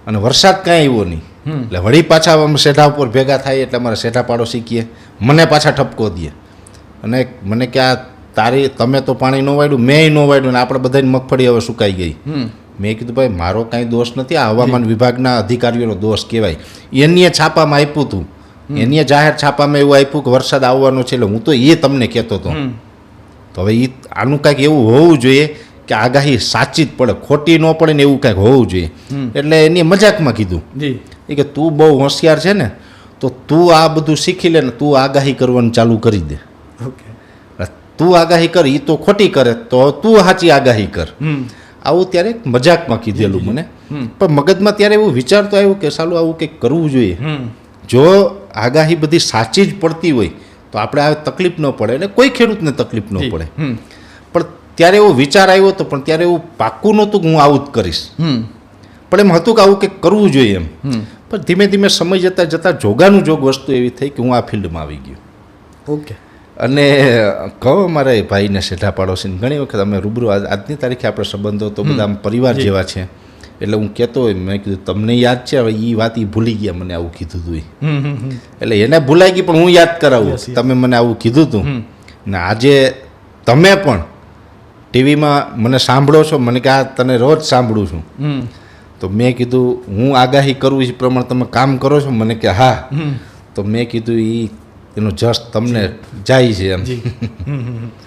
અને વરસાદ કાંઈ આવ્યો નહીં. એટલે વળી પાછા અમે શેઢા ઉપર ભેગા થાય એટલે અમારા શેઢા પાડોશી કહે, મને પાછા ઠપકો દે અને મને કે આ તમે તો પાણી ન વાળ્યું, મેં ન વાળ્યું ને આપણે બધાની મગફળી હવે સુકાઈ ગઈ. મેં કીધું ભાઈ મારો કાંઈ દોષ નથી, આ હવામાન વિભાગના અધિકારીઓનો દોષ કહેવાય. એનીએ છાપામાં આપ્યું હતું, એનીએ જાહેર છાપામાં એવું આપ્યું કે વરસાદ આવવાનો છે, એટલે હું તો એ તમને કહેતો હતો. તો હવે એ આનું કાંઈક એવું હોવું જોઈએ કે આગાહી સાચી જ પડે, ખોટી ન પડે ને એવું કાંઈક હોવું જોઈએ. એટલે એની મજાકમાં કીધું એ કે તું બહુ હોશિયાર છે ને, તો તું આ બધું શીખી લે ને તું આગાહી કરવાનું ચાલુ કરી દે. તું આગાહી કર, એ તો ખોટી કરે તો તું સાચી આગાહી કર. આવું ત્યારે મજાકમાં કીધેલું મને, પણ મગજમાં ત્યારે એવું વિચાર તો આવ્યું કે સાલું આવું કંઈક કરવું જોઈએ. જો આગાહી બધી સાચી જ પડતી હોય તો આપણે આ તકલીફ ન પડે અને કોઈ ખેડૂતને તકલીફ ન પડે. પણ ત્યારે એવો વિચાર આવ્યો હતો, પણ ત્યારે એવું પાક્કું નહોતું કે હું આવું જ કરીશ. પણ એમ હતું કે આવું કંઈક કરવું જોઈએ એમ. પણ ધીમે ધીમે સમય જતાં જતાં જોગાનું જોગ વસ્તુ એવી થઈ કે હું આ ફિલ્ડમાં આવી ગયો. ઓકે. અને કહો મારા ભાઈને શેઠા પાડોશીને ઘણી વખત અમે રૂબરૂ આજની તારીખે આપણા સંબંધો તો બધા પરિવાર જેવા છે, એટલે હું કહેતો હોય મેં કીધું તમને યાદ છે, હવે એ વાત એ ભૂલી ગયા મને આવું કીધું હતું. એટલે એને ભૂલાઈ ગઈ પણ હું યાદ કરાવું, તમે મને આવું કીધું હતું ને આજે તમે પણ ટીવીમાં મને સાંભળો છો, મને કે આ તને રોજ સાંભળું છું. તો મેં કીધું હું આગાહી કરું એ પ્રમાણે તમે કામ કરો છો, મને કે હા. તો મેં કીધું એનો જસ્ટ તમને જાય છે એમ.